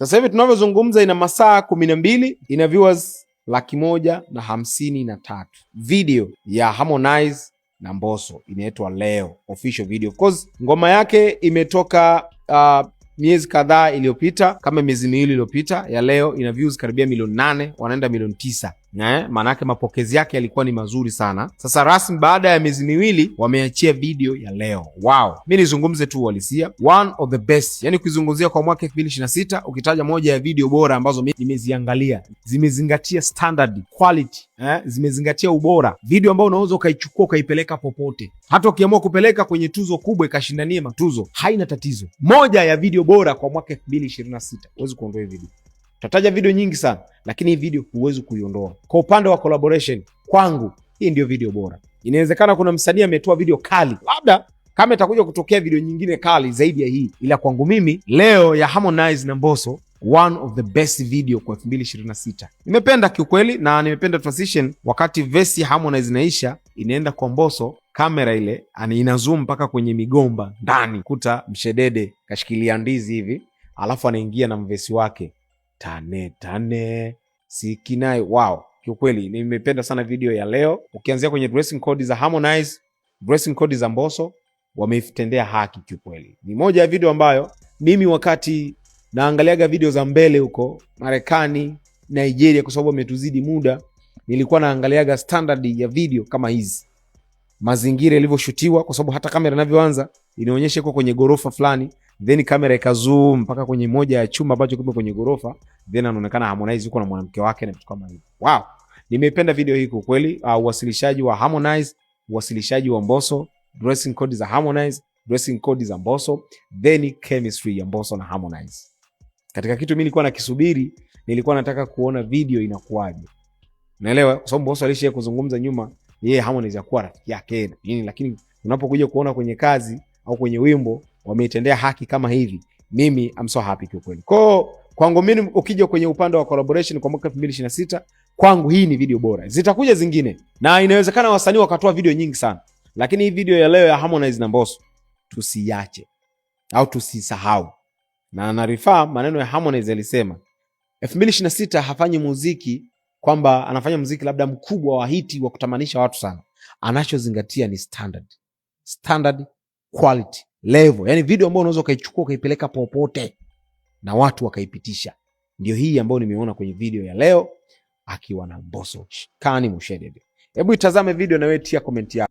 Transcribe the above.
Sasa hivi tunavyozungumza ina masaa 12, ina viewers 153,000. Video ya Harmonize na Mbosso inaitwa Leo official video. Of course ngoma yake imetoka miezi kadhaa iliyopita, kama miezi miwili iliyopita. Ya Leo ina views karibia milioni 8, wanaenda milioni 9. Maana yake mapokezi yake yalikuwa ni mazuri sana. Sasa rasmi baada ya miezi miwili wameachia video ya Leo. Wow, mimi nizungumze tu uhalisia, one of the best. Yani kuizungumzia kwa mwaka 2026, ukitaja moja ya video bora ambazo mimi nimeziangalia, zimezingatia standard quality, zimezingatia ubora, video ambayo unaweza ukaichukua ukaipeleka popote, hata ukiamua kupeleka kwenye tuzo kubwa ikashindanie matuzo, haina tatizo. Moja ya video bora kwa mwaka 2026, huwezi kuondoa video. Tutataja video nyingi sana, lakini hii video huwezi kuiondoa. Kwa upande wa collaboration, kwangu hii ndio video bora. Inawezekana kuna msanii ametoa video kali, labda kama itakuja kutokea video nyingine kali zaidi ya hii, ila kwangu mimi Leo ya Harmonize na Mbosso, one of the best video kwa 2026. Nimependa kiukweli, na nimependa transition wakati verse ya Harmonize inaisha, inaenda kwa Mbosso, kamera ile ina zoom mpaka kwenye migomba ndani, kuta mshedede kashikilia ndizi hivi, alafu anaingia na mvesi wake tane tane sikinai. Wow, kiukweli nimependa sana video ya Leo. Ukianzia kwenye dressing code za Harmonize, dressing code za Mbosso, wameitendea haki kiukweli. Ni moja ya video ambayo mimi wakati naangaliaga video za mbele huko Marekani, Nigeria, kwa sababu wametuzidi muda, nilikuwa naangaliaga standard ya video kama hizi, mazingira yalivyoshutiwa, kwa sababu hata kamera inavyoanza inaonyesha iko kwenye gorofa fulani, then kamera ikazoom mpaka kwenye moja ya chumba ambacho kipo kwenye gorofa, then anaonekana Harmonize yuko na mwanamke wake na vitu kama hivyo. Wow, nimeipenda video hii kwa kweli. Uwasilishaji wa Harmonize, uwasilishaji wa Mbosso, dressing code za Harmonize, dressing code za Mbosso, then chemistry ya Mbosso na Harmonize. Katika kitu mimi nilikuwa nakisubiri, nilikuwa nataka kuona video inakuwaje. Naelewa kwa sababu Mbosso alishia kuzungumza nyuma yeye Harmonize yakuwa rafiki yake nini, lakini unapokuja kuona kwenye kazi au kwenye wimbo wameitendea haki kama hivi, mimi I'm so happy kwa kweli. Kwangu mimi ukija kwenye upande wa collaboration kwa mwaka 2026, kwangu hii ni video bora. Zitakuja zingine na inawezekana wasanii wakatoa video nyingi sana, lakini hii video ya Leo ya Harmonize na Mbosso tusiache au tusisahau. Na narifaa maneno ya Harmonize, alisema 2026 hafanyi muziki kwamba anafanya muziki labda mkubwa wa hiti wa kutamanisha watu sana. Anachozingatia ni standard quality level, yani video ambayo unaweza ukaichukua ukaipeleka popote na watu wakaipitisha. Ndio hii ambayo nimeona kwenye video ya Leo akiwa na Mbosso. Kani Mushedede. Hebu itazame video na wewe tia comment yako.